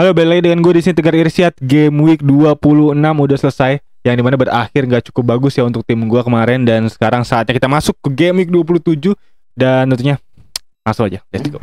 Halo, balik lagi dengan gue di sini Tegar Irsyad. Game week 26 udah selesai, yang dimana berakhir gak cukup bagus ya untuk tim gue kemarin. Dan sekarang saatnya kita masuk ke game week 27. Dan tentunya langsung aja, let's go.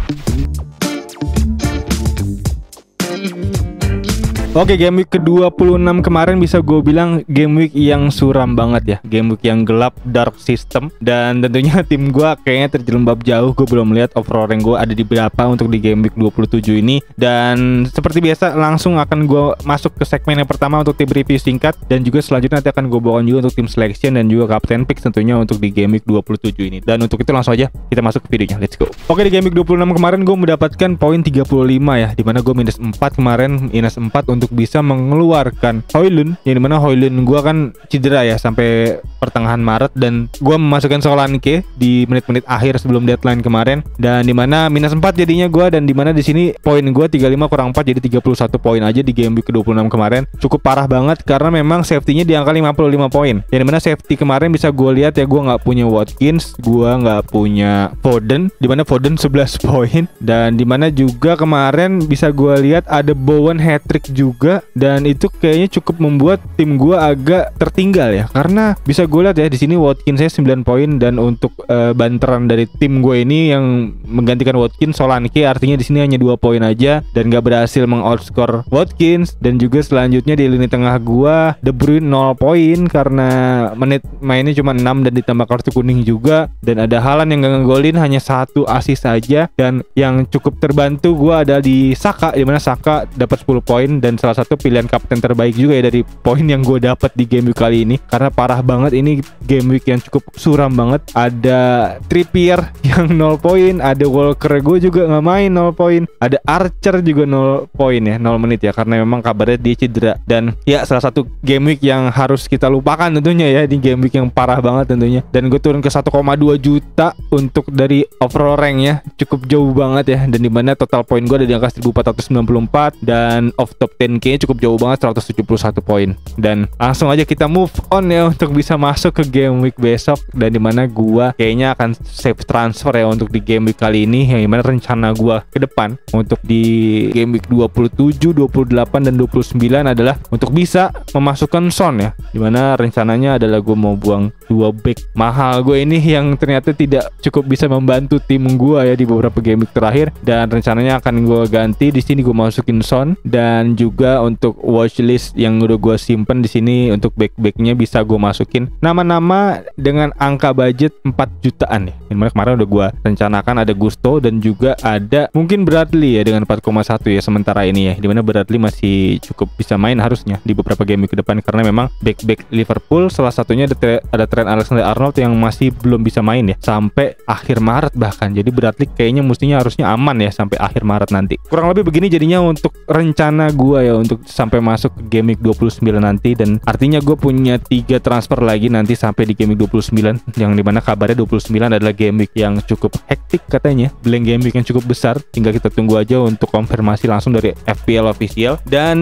Oke, game week ke-26 kemarin bisa gue bilang game week yang suram banget ya. Game week yang gelap, dark system. Dan tentunya tim gue kayaknya terjelembab jauh. Gue belum melihat overall rank gue ada di berapa untuk di game week 27 ini. Dan seperti biasa langsung akan gue masuk ke segmen yang pertama untuk tim review singkat. Dan juga selanjutnya nanti akan gue bawakan juga untuk tim selection dan juga captain picks tentunya untuk di game week 27 ini. Dan untuk itu langsung aja kita masuk ke videonya, let's go. Oke, di game week 26 kemarin gue mendapatkan poin 35 ya, dimana gue minus 4 kemarin, minus 4 untuk bisa mengeluarkan Højlund, yang dimana Højlund gue kan cedera ya sampai pertengahan Maret, dan gue memasukkan Solanke di menit-menit akhir sebelum deadline kemarin, dan dimana minus 4 jadinya gue, dan dimana di sini poin gue 35 kurang 4 jadi 31 poin aja di game week ke-26 kemarin. Cukup parah banget karena memang safety-nya di angka 55 poin, yang dimana safety kemarin bisa gue lihat ya, gue nggak punya Watkins, gue nggak punya Foden, dimana Foden 11 poin, dan dimana juga kemarin bisa gue lihat ada Bowen hat-trick juga. Dan itu kayaknya cukup membuat tim gue agak tertinggal ya, karena bisa gue lihat ya di sini Watkins saya 9 poin, dan untuk banteran dari tim gue ini yang menggantikan Watkins Solanke, artinya di sini hanya 2 poin aja dan gak berhasil mengoutskor Watkins. Dan juga selanjutnya di lini tengah gue De Bruyne 0 poin karena menit mainnya cuma 6 dan ditambah kartu kuning juga, dan ada Haaland yang gak ngegolin, hanya 1 assist saja. Dan yang cukup terbantu gue ada di Saka, dimana Saka dapat 10 poin dan salah satu pilihan kapten terbaik juga ya dari poin yang gue dapat di game week kali ini, karena parah banget ini game week yang cukup suram banget. Ada Trippier yang 0 poin, ada Walker gue juga nggak main 0 poin, ada Archer juga 0 poin ya, 0 menit ya, karena memang kabarnya dia cedera. Dan ya salah satu game week yang harus kita lupakan tentunya ya, di game week yang parah banget tentunya. Dan gue turun ke 1,2 juta untuk dari overall ranknya, cukup jauh banget ya, dan dimana total poin gue ada di angka 1494, dan off top 10k cukup jauh banget 171 poin. Dan langsung aja kita move on ya untuk bisa masuk ke game week besok, dan dimana gua kayaknya akan save transfer ya untuk di game week kali ini, yang dimana rencana gua ke depan untuk di game week 27, 28 dan 29 adalah untuk bisa memasukkan Son ya, dimana rencananya adalah gua mau buang 2 back mahal gue ini yang ternyata tidak cukup bisa membantu tim gua ya di beberapa game week terakhir, dan rencananya akan gua ganti. Di sini gua masukin Son, dan juga untuk watchlist yang udah gue simpen di sini untuk back-backnya bisa gue masukin nama-nama dengan angka budget 4 jutaan ya. Dimana kemarin udah gue rencanakan ada Gusto dan juga ada mungkin Bradley ya dengan 4,1 ya sementara ini ya. Dimana Bradley masih cukup bisa main harusnya di beberapa game ke depan, karena memang back-back Liverpool salah satunya ada Trent Alexander-Arnold yang masih belum bisa main ya sampai akhir Maret bahkan. Jadi Bradley kayaknya mestinya harusnya aman ya sampai akhir Maret nanti. Kurang lebih begini jadinya untuk rencana gue ya untuk sampai masuk ke game week 29 nanti. Dan artinya gue punya 3 transfer lagi nanti sampai di game week 29, yang dimana kabarnya 29 adalah game week yang cukup hektik katanya, blank game week yang cukup besar. Tinggal kita tunggu aja untuk konfirmasi langsung dari FPL official. Dan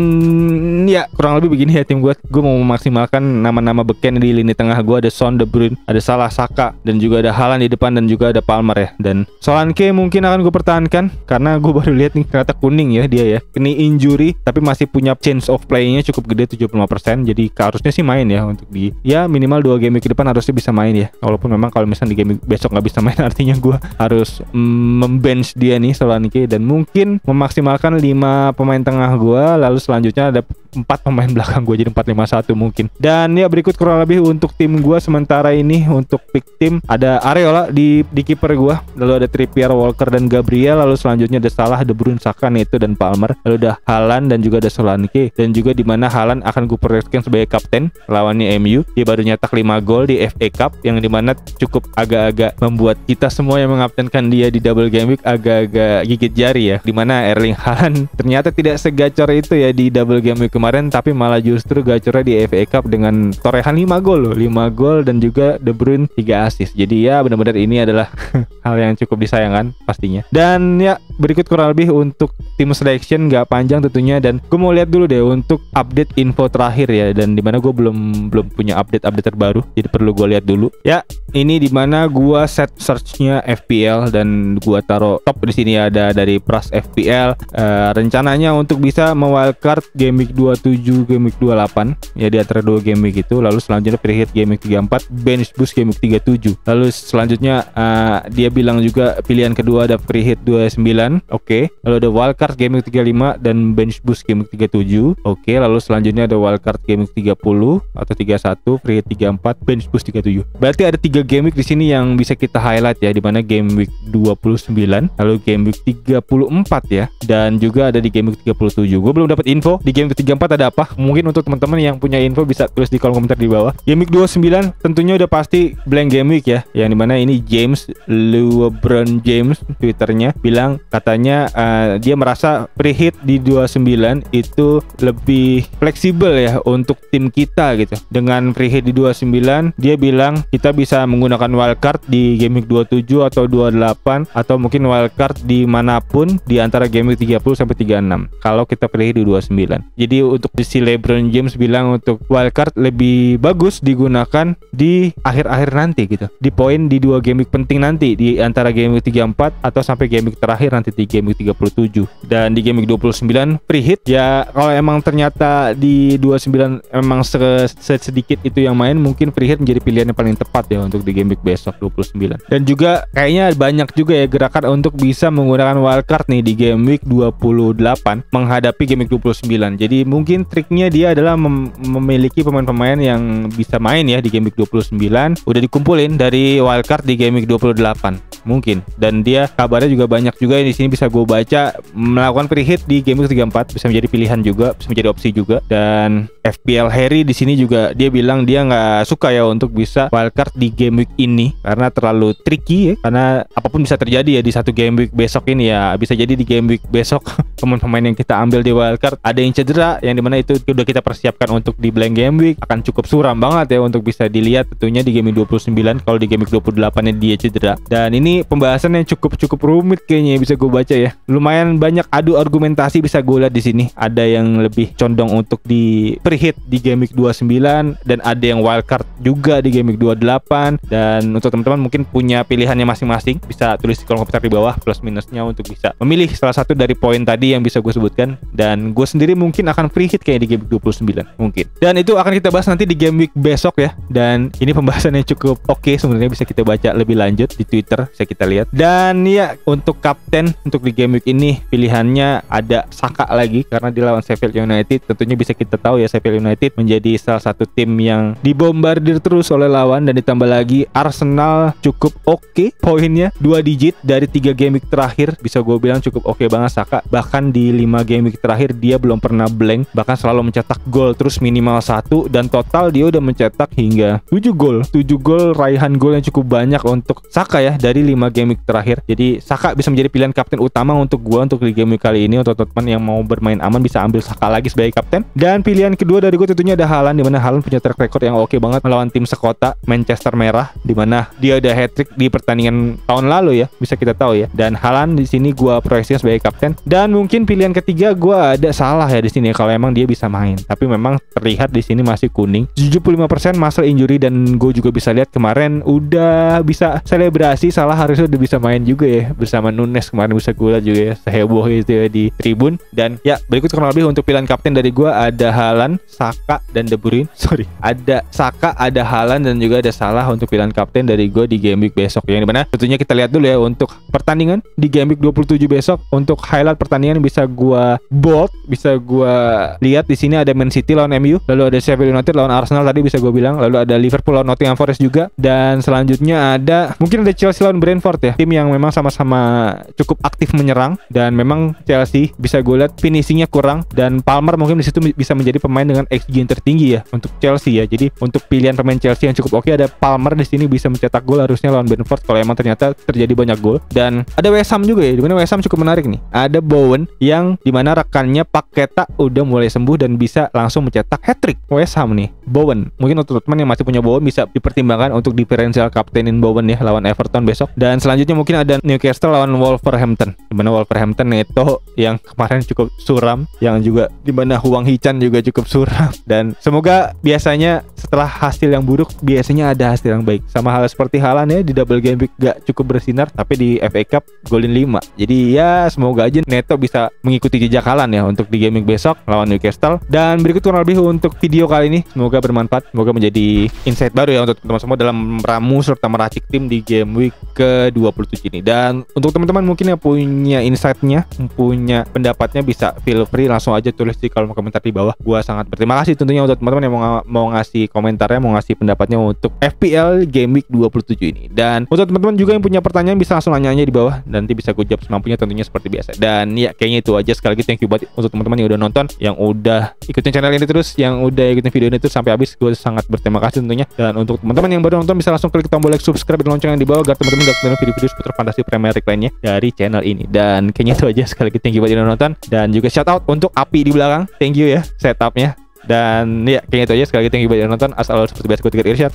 ya kurang lebih begini ya tim gue mau memaksimalkan nama-nama beken di lini tengah gue. Ada Son, De Bruyne, ada Salah, Saka, dan juga ada Haaland di depan, dan juga ada Palmer ya. Dan Solanke mungkin akan gue pertahankan karena gue baru lihat nih ternyata kuning ya dia ya, kena injury tapi masih punya chance of playnya cukup gede 75%. Jadi harusnya sih main ya untuk di ya minimal 2 game ke depan harusnya bisa main ya. Walaupun memang kalau misalnya di game besok nggak bisa main artinya gue harus membench dia nih Solanke, dan mungkin memaksimalkan 5 pemain tengah gue, lalu selanjutnya ada 4 pemain belakang gue jadi 4-5-1 mungkin. Dan ya berikut kurang lebih untuk tim gue sementara ini. Untuk pick tim ada Areola di kiper gue, lalu ada Trippier, Walker dan Gabriel, lalu selanjutnya ada Salah, De Bruyne, Saka, Neto dan Palmer, lalu ada Haaland dan juga ada Solanke. Dan juga dimana Haaland akan gue proyeksikan sebagai kapten lawannya MU. Dia baru nyetak 5 gol di FA Cup, yang dimana cukup agak-agak membuat kita semua yang mengaptenkan dia di double game week agak-agak gigit jari ya, dimana Erling Haaland ternyata tidak segacor itu ya di double game week kemarin, tapi malah justru gacornya di FA Cup dengan torehan 5 gol loh, 5 gol dan juga De Bruyne 3 assist. Jadi ya benar-benar ini adalah hal yang cukup disayangkan pastinya. Dan ya berikut kurang lebih untuk tim selection, nggak panjang tentunya, dan gue mau lihat dulu deh untuk update info terakhir ya, dan dimana gue belum punya update terbaru, jadi perlu gue lihat dulu ya. Ini dimana gue set searchnya FPL dan gue taruh top di sini ada dari Pras FPL. Rencananya untuk bisa mewildcard game week 27, game week 28 ya, di antara 2 game week itu. Lalu selanjutnya free hit game week 34, bench boost game week 37. Lalu selanjutnya dia bilang juga pilihan kedua ada free hit 29, oke. Lalu ada wildcard game week 35 dan bench boost game week 37, oke. Lalu selanjutnya ada wildcard game week 30 atau 31, free hit 34, bench boost 37. Berarti ada 3 game week di sini yang bisa kita highlight ya, dimana game week 29, lalu game week 34 ya, dan juga ada di game week 37. Gue belum dapat info di game week 34 ada apa. Mungkin untuk teman-teman yang punya info bisa tulis di kolom komentar di bawah. Game week 29 tentunya udah pasti blank game week ya, yang dimana ini LeBron James Twitternya bilang katanya dia merasa free hit di 29 itu lebih fleksibel ya untuk tim kita gitu. Dengan free hit di 29 dia bilang kita bisa menggunakan wildcard di game week 27 atau 28 atau mungkin wildcard di manapun di antara game week 30 sampai 36 kalau kita pilih di 29. Jadi untuk si LeBron James bilang untuk wildcard lebih bagus digunakan di akhir-akhir nanti gitu, di poin di 2 game week penting nanti, di antara game week 34 atau sampai game week terakhir nanti di game week 37. Dan di game week 29 free hit ya, kalau emang ternyata di 29 emang sedikit itu yang main, mungkin free hit menjadi pilihan yang paling tepat ya untuk di game week besok 29. Dan juga kayaknya banyak juga ya gerakan untuk bisa menggunakan wildcard nih di game week 28 menghadapi game week 29. Jadi mungkin triknya dia adalah memiliki pemain-pemain yang bisa main ya di game week 29 udah dikumpulin dari wildcard di game week 28 mungkin. Dan dia kabarnya juga banyak juga di sini bisa gue baca melakukan free hit di game week 34, bisa menjadi pilihan juga, bisa menjadi opsi juga. Dan FPL Harry di sini juga dia bilang dia nggak suka ya untuk bisa wildcard di game week ini karena terlalu tricky ya, karena apapun bisa terjadi ya di satu game week besok ini ya. Bisa jadi di game week besok pemain-pemain yang kita ambil di wildcard ada yang cedera, yang dimana itu udah kita persiapkan untuk di blank game week, akan cukup suram banget ya untuk bisa dilihat tentunya di game week 29 kalau di game week 28 nya dia cedera. Dan ini pembahasan yang cukup rumit kayaknya bisa gue baca ya. Lumayan banyak adu argumentasi bisa gue lihat di sini. Ada yang lebih condong untuk di free hit di game week 29 dan ada yang wildcard juga di game week 28. Dan untuk teman-teman mungkin punya pilihannya masing-masing, bisa tulis di kolom komentar di bawah plus minusnya untuk bisa memilih salah satu dari poin tadi yang bisa gue sebutkan. Dan gue sendiri mungkin akan free hit kayak di game week 29 mungkin. Dan itu akan kita bahas nanti di game week besok ya. Dan ini pembahasannya cukup oke sebenarnya, bisa kita baca lebih lanjut di Twitter, bisa kita lihat. Dan ya untuk kapten untuk di game week ini pilihannya ada Saka lagi karena di lawan Sheffield United. Tentunya bisa kita tahu ya Sheffield United menjadi salah satu tim yang dibombardir terus oleh lawan, dan ditambah lagi Arsenal cukup oke poinnya 2 digit dari 3 game week terakhir, bisa gue bilang cukup oke banget Saka. Bahkan di 5 game week terakhir dia belum pernah blank, bahkan selalu mencetak gol terus minimal 1, dan total dia udah mencetak hingga 7 gol raihan gol yang cukup banyak untuk Saka ya dari 5 game week terakhir. Jadi Saka bisa menjadi pilihan kapten utama untuk gua untuk di game week kali ini. Untuk teman-teman yang mau bermain aman bisa ambil Saka lagi sebagai kapten. Dan pilihan kedua dari gue tentunya ada Haaland, dimana Haaland punya track record yang oke banget melawan tim sekota Manchester Merah, dimana dia ada hat-trick di pertandingan tahun lalu ya, bisa kita tahu ya. Dan Haaland di sini gua proyeksinya sebagai kapten. Dan mungkin pilihan ketiga gua ada Salah ya di sini kalau emang dia bisa main, tapi memang terlihat di sini masih kuning 75% masalah injury. Dan gue juga bisa lihat kemarin udah bisa selebrasi, Salah harusnya udah bisa main juga ya bersama Nunes kemarin, bisa gue lihat juga ya seheboh itu ya di tribun. Dan ya berikut kurang lebih untuk pilihan kapten dari gue ada Haaland, Saka dan De Bruyne. Ada Saka, ada Haaland dan juga ada Salah untuk pilihan kapten dari gue di game week besok. Yang dimana tentunya kita lihat dulu ya untuk pertandingan di game week 27 besok. Untuk highlight pertandingan bisa gue bold, bisa gue lihat di sini ada Man City lawan MU, lalu ada Sheffield United lawan Arsenal tadi bisa gue bilang, lalu ada Liverpool lawan Nottingham Forest juga, dan selanjutnya ada mungkin ada Chelsea lawan Brentford ya, tim yang memang sama-sama cukup aktif menyerang. Dan memang Chelsea bisa gue lihat finishingnya kurang, dan Palmer mungkin di situ bisa menjadi pemain dengan XG yang tertinggi ya untuk Chelsea ya. Jadi untuk pilihan pemain Chelsea yang cukup oke ada Palmer di sini, bisa mencetak gol harusnya lawan Brentford kalau emang ternyata terjadi banyak gol. Dan ada West Ham juga ya, dimana West Ham cukup menarik nih. Ada Bowen yang dimana rekannya Paketa udah mulai sembuh dan bisa langsung mencetak hat-trick. West Ham nih, Bowen. Mungkin untuk teman yang masih punya Bowen bisa dipertimbangkan untuk diferensial kaptenin Bowen ya lawan Everton besok. Dan selanjutnya mungkin ada Newcastle lawan Wolverhampton Wolverhampton, dimana Wolverhampton Neto yang kemarin cukup suram, yang juga dimana Hwang Hee-chan juga cukup suram. Dan semoga biasanya setelah hasil yang buruk biasanya ada hasil yang baik. Sama hal seperti Haaland ya, di double game week gak cukup bersinar, tapi di FA Cup golin 5. Jadi ya semoga aja Neto bisa mengikuti jejak Haaland ya untuk di game week besok lawan Newcastle. Dan berikut kurang lebih untuk video kali ini, semoga bermanfaat, semoga menjadi insight baru ya untuk teman-teman semua dalam meramu serta meracik tim di game week ke-27 ini. Dan untuk teman-teman mungkin yang punya insight-nya, punya pendapatnya, bisa feel free langsung aja tulis di kolom komentar di bawah. Gua sangat berterima kasih tentunya untuk teman-teman yang mau ngasih komentarnya, mau ngasih pendapatnya untuk FPL game week 27 ini. Dan untuk teman-teman juga yang punya pertanyaan bisa langsung nanya aja di bawah, nanti bisa gue jawab semampunya tentunya seperti biasa. Dan ya kayaknya itu aja. Sekali lagi thank you buat untuk teman-teman yang udah nonton, yang udah ikutin channel ini terus, yang udah ikutin video ini terus sampai habis. Gue sangat berterima kasih tentunya. Dan untuk teman-teman yang baru nonton bisa langsung klik tombol like, subscribe, dan lonceng yang di bawah agar teman-teman gak ketinggalan video-video seputar fantasi Premier League lainnya dari channel ini. Dan kayaknya itu aja. Sekali lagi thank you buat yang udah nonton, dan juga shout out untuk Api di belakang, thank you ya setupnya. Dan ya kayaknya itu aja. Sekali lagi thank you buat yang nonton. As always seperti biasa gue Tigger Irsyad.